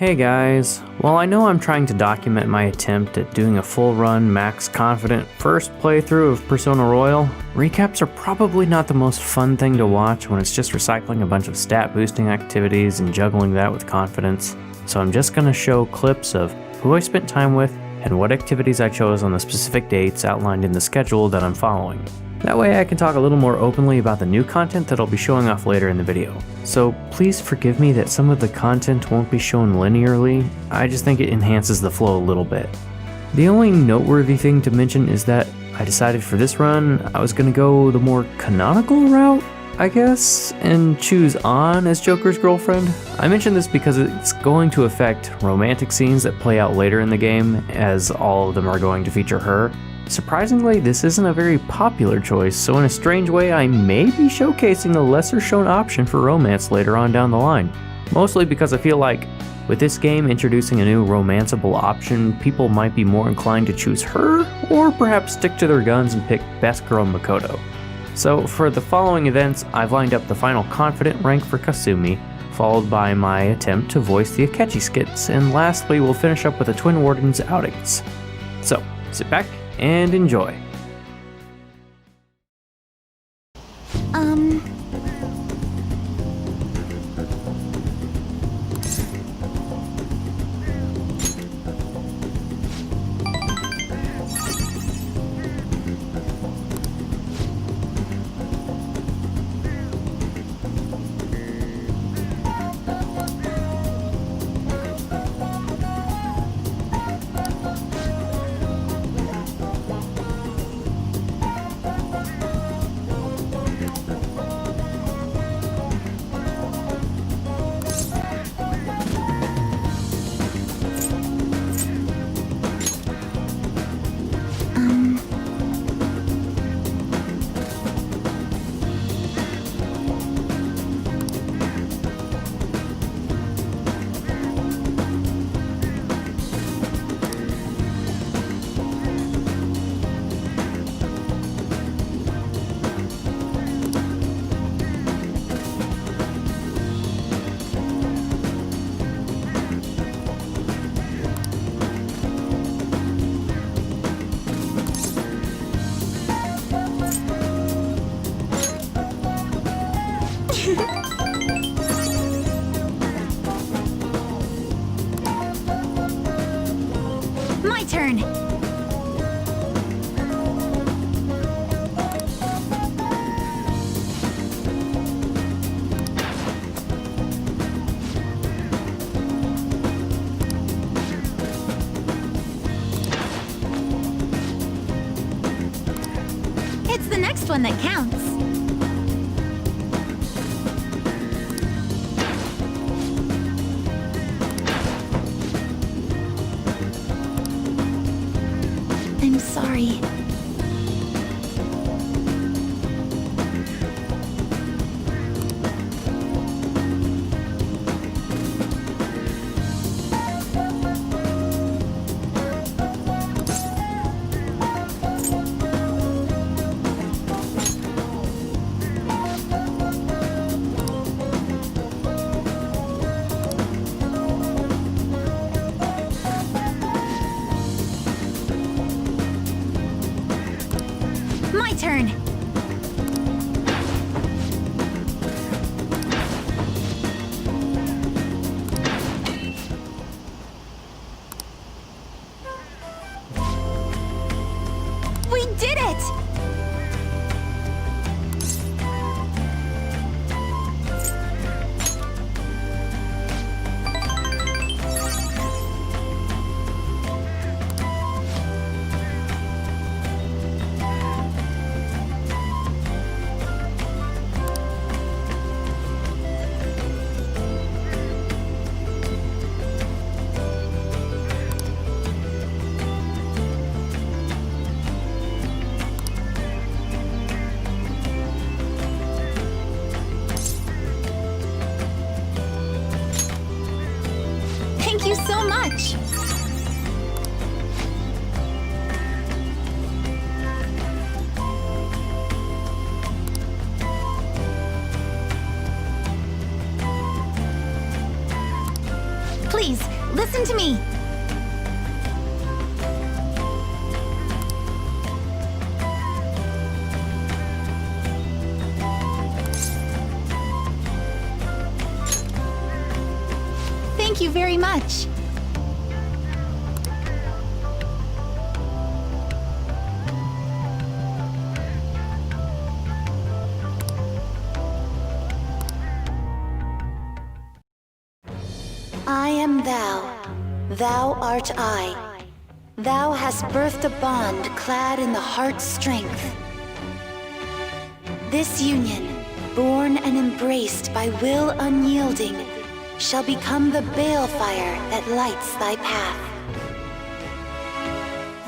Hey guys, while I know I'm trying to document my attempt at doing a full run, max confident first playthrough of Persona Royal, recaps are probably not the most fun thing to watch when it's just recycling a bunch of stat boosting activities and juggling that with confidence. So I'm just going to show clips of who I spent time with and what activities I chose on the specific dates outlined in the schedule that I'm following. That way I can talk a little more openly about the new content that I'll be showing off later in the video. So please forgive me that some of the content won't be shown linearly, I just think it enhances the flow a little bit. The only noteworthy thing to mention is that I decided for this run I was going to go the more canonical route, I guess, and choose Ann as Joker's girlfriend. I mention this because it's going to affect romantic scenes that play out later in the game, as all of them are going to feature her. Surprisingly, this isn't a very popular choice, so in a strange way I may be showcasing the lesser shown option for romance later on down the line. Mostly because I feel like, with this game introducing a new romanceable option, people might be more inclined to choose her, or perhaps stick to their guns and pick Best Girl Makoto. So for the following events, I've lined up the final confident rank for Kasumi, followed by my attempt to voice the Akechi skits, and lastly we'll finish up with the Twin Wardens outings. So, sit back and enjoy. My turn! It's the next one that counts. I'm sorry. My turn! We did it! Thank you so much! Please, listen to me. Thank you very much. I am thou, thou art I. Thou hast birthed a bond clad in the heart's strength. This union, born and embraced by will unyielding, shall become the balefire that lights thy path.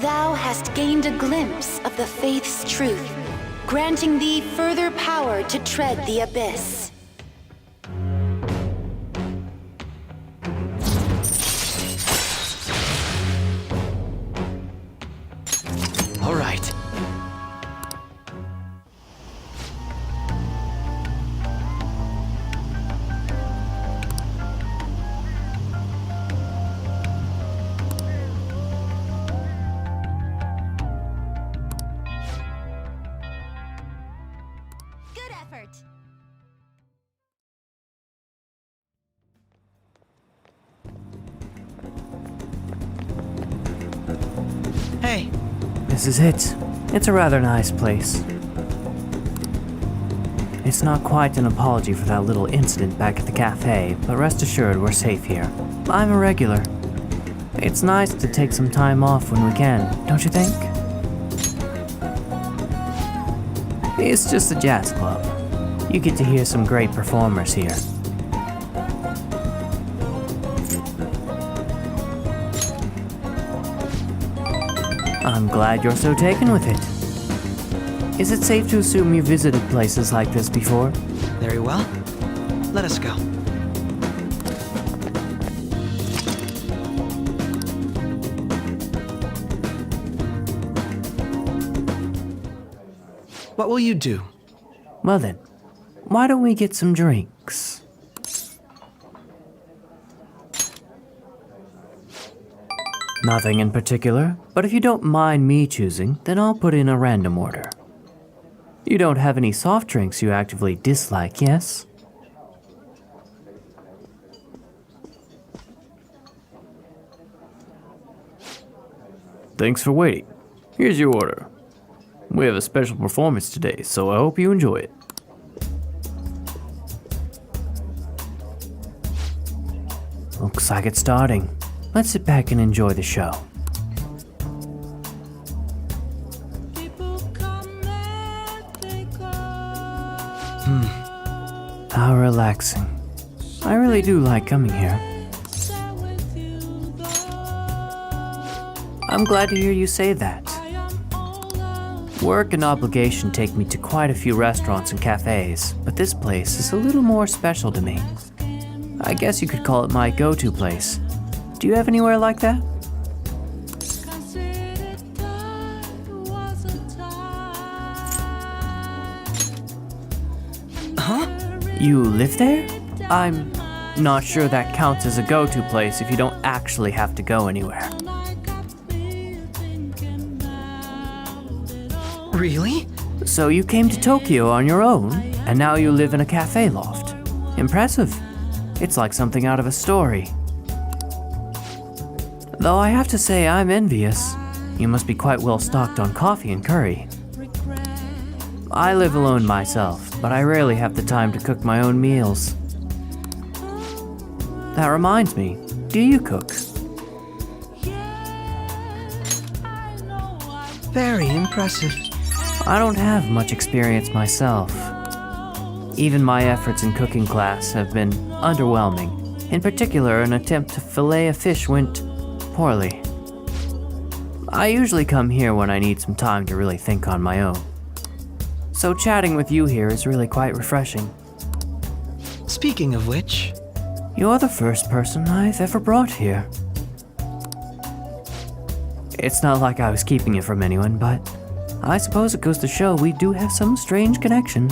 Thou hast gained a glimpse of the faith's truth, granting thee further power to tread the abyss. All right. Good effort. Hey, This is it. It's a rather nice place. It's not quite an apology for that little incident back at the cafe, but rest assured we're safe here. I'm a regular. It's nice to take some time off when we can, don't you think? It's just a jazz club. You get to hear some great performers here. I'm glad you're so taken with it. Is it safe to assume you visited places like this before? very well. Let us go. What will you do? Well then, why don't we get some drinks? Nothing in particular, but if you don't mind me choosing, then I'll put in a random order. You don't have any soft drinks you actively dislike, yes? Thanks for waiting. Here's your order. We have a special performance today, so I hope you enjoy it. Looks like it's starting. Let's sit back and enjoy the show. How relaxing. I really do like coming here. I'm glad to hear you say that. Work and obligation take me to quite a few restaurants and cafes, but this place is a little more special to me. I guess you could call it my go-to place. Do you have anywhere like that? Huh? You live there? I'm not sure that counts as a go-to place if you don't actually have to go anywhere. Really? So you came to Tokyo on your own, and now you live in a cafe loft. Impressive. It's like something out of a story. Though I have to say I'm envious. You must be quite well stocked on coffee and curry. I live alone myself, but I rarely have the time to cook my own meals. That reminds me, do you cook? Very impressive. I don't have much experience myself. Even my efforts in cooking class have been underwhelming. In particular, an attempt to fillet a fish went poorly. I usually come here when I need some time to really think on my own. So chatting with you here is really quite refreshing. Speaking of which, You're the first person I've ever brought here. It's not like I was keeping it from anyone, but I suppose it goes to show we do have some strange connection.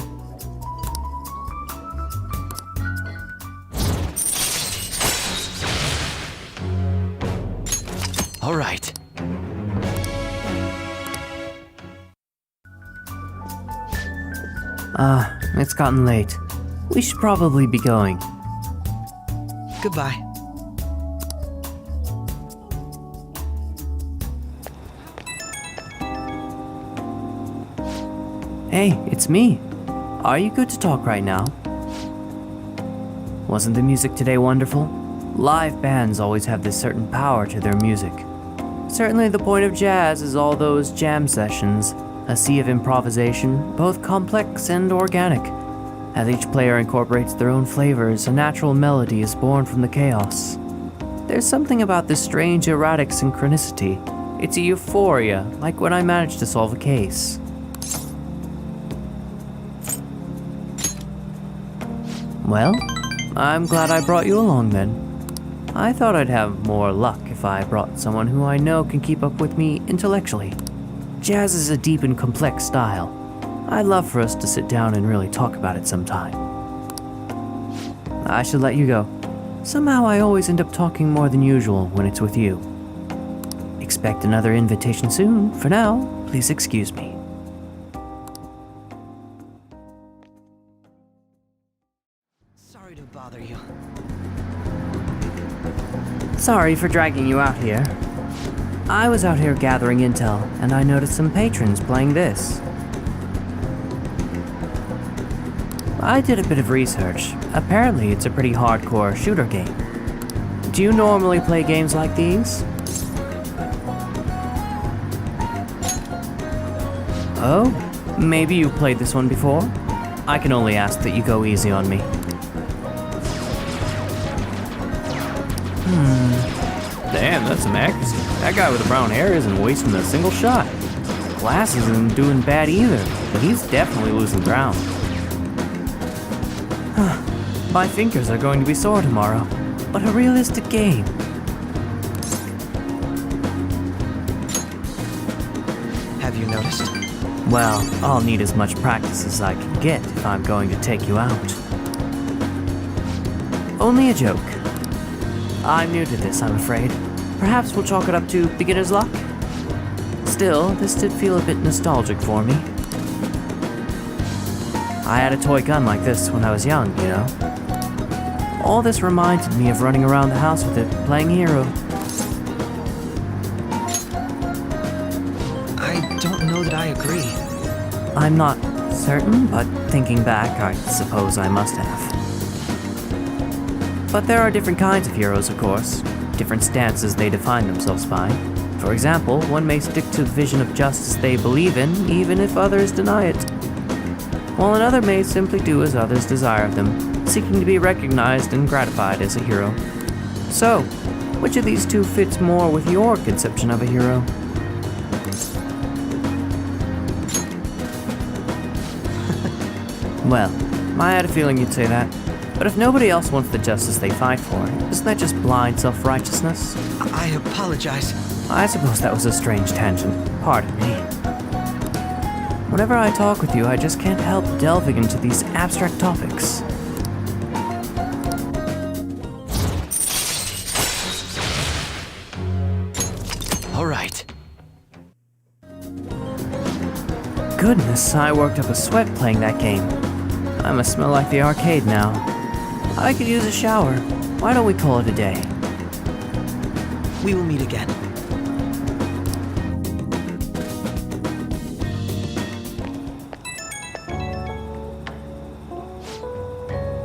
All right. It's gotten late. We should probably be going. Goodbye. Hey, it's me. Are you good to talk right now? Wasn't the music today wonderful? Live bands always have this certain power to their music. Certainly the point of jazz is all those jam sessions, a sea of improvisation, both complex and organic. As each player incorporates their own flavors, a natural melody is born from the chaos. There's something about this strange erratic synchronicity. It's a euphoria, like when I managed to solve a case. Well, I'm glad I brought you along then. I thought I'd have more luck if I brought someone who I know can keep up with me intellectually. Jazz is a deep and complex style. I'd love for us to sit down and really talk about it sometime. I should let you go. Somehow I always end up talking more than usual when it's with you. Expect another invitation soon. For now, please excuse me. Sorry to bother you. Sorry for dragging you out here. I was out here gathering intel, and I noticed some patrons playing this. I did a bit of research. Apparently, it's a pretty hardcore shooter game. Do you normally play games like these? Oh, maybe you played this one before? I can only ask that you go easy on me. Damn, that's some accuracy. That guy with the brown hair isn't wasting a single shot. Glass isn't doing bad either, but he's definitely losing ground. My fingers are going to be sore tomorrow, but a realistic game. Have you noticed? Well, I'll need as much practice as I can get if I'm going to take you out. Only a joke. I'm new to this, I'm afraid. Perhaps we'll chalk it up to beginner's luck? Still, this did feel a bit nostalgic for me. I had a toy gun like this when I was young, you know? All this reminded me of running around the house with it, playing hero. I don't know that I agree. I'm not certain, but thinking back, I suppose I must have. But there are different kinds of heroes, of course. Different stances they define themselves by. For example, one may stick to the vision of justice they believe in, even if others deny it. While another may simply do as others desire of them, seeking to be recognized and gratified as a hero. So, which of these two fits more with your conception of a hero? Well, I had a feeling you'd say that. But if nobody else wants the justice they fight for, isn't that just blind self-righteousness? I apologize. I suppose that was a strange tangent. Pardon me. Whenever I talk with you, I just can't help delving into these abstract topics. All right. Goodness, I worked up a sweat playing that game. I must smell like the arcade now. I could use a shower. Why don't we call it a day? We will meet again.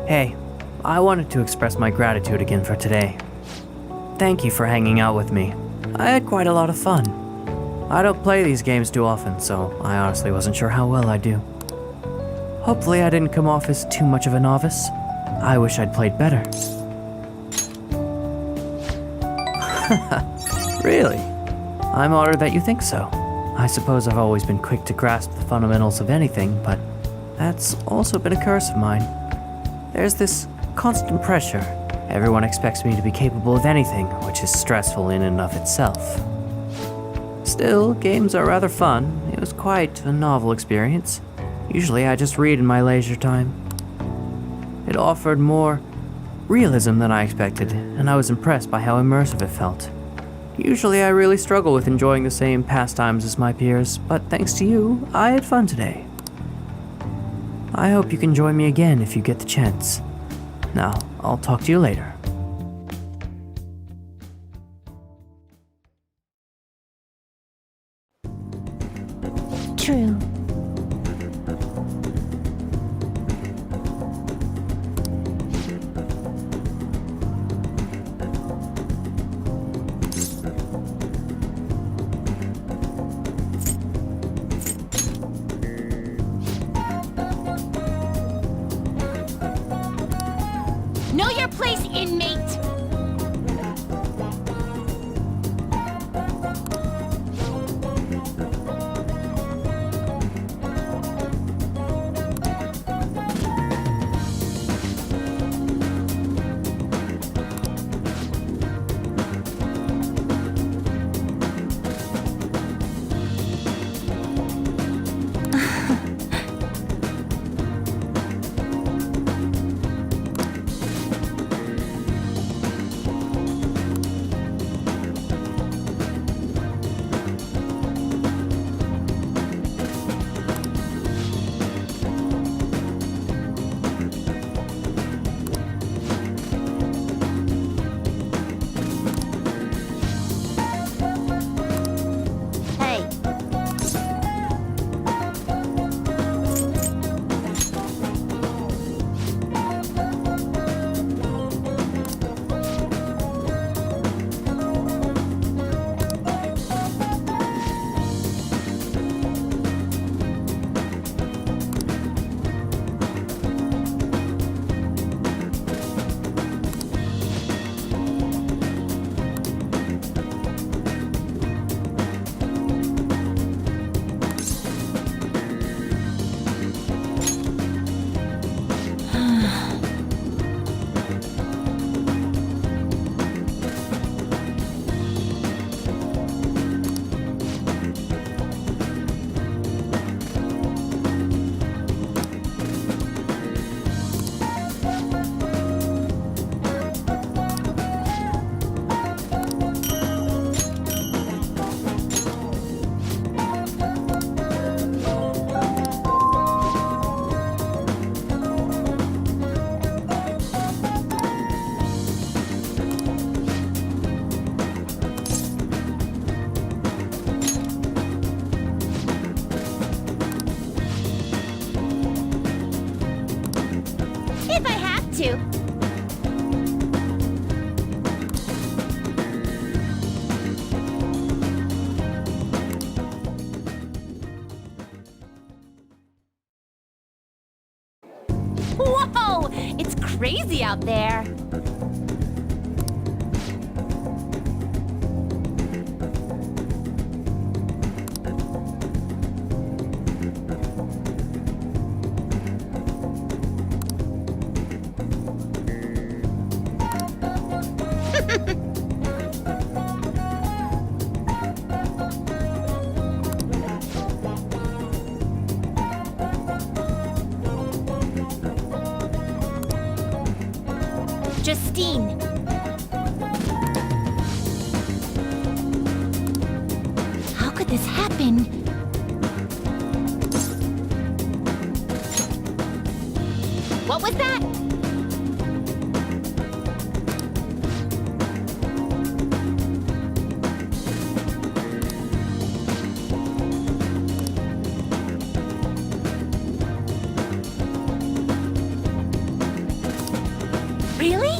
Hey, I wanted to express my gratitude again for today. Thank you for hanging out with me. I had quite a lot of fun. I don't play these games too often, so I honestly wasn't sure how well I do. Hopefully I didn't come off as too much of a novice. I wish I'd played better. Really? I'm honored that you think so. I suppose I've always been quick to grasp the fundamentals of anything, but that's also been a curse of mine. There's this constant pressure. Everyone expects me to be capable of anything, which is stressful in and of itself. Still, games are rather fun. It was quite a novel experience. Usually I just read in my leisure time. It offered more realism than I expected, and I was impressed by how immersive it felt. Usually I really struggle with enjoying the same pastimes as my peers, but thanks to you, I had fun today. I hope you can join me again if you get the chance. Now, I'll talk to you later. True. Know your place, inmate! Hey. If I have to. Whoa! It's crazy out there. Justine. How could this happen? What was that? Really?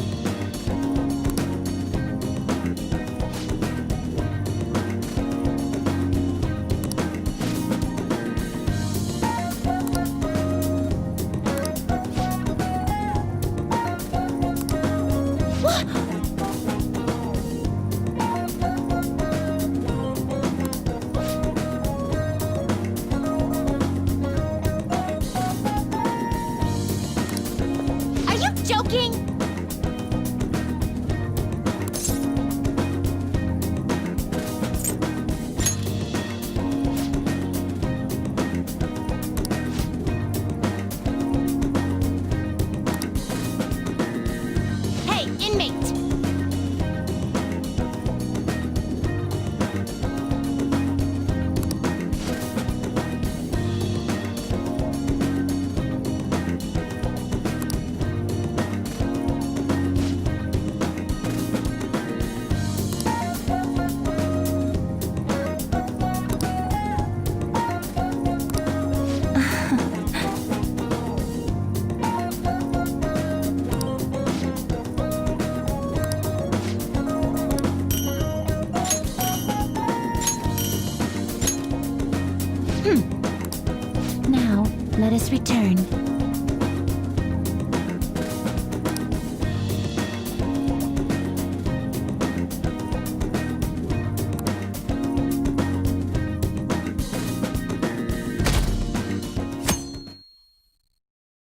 return.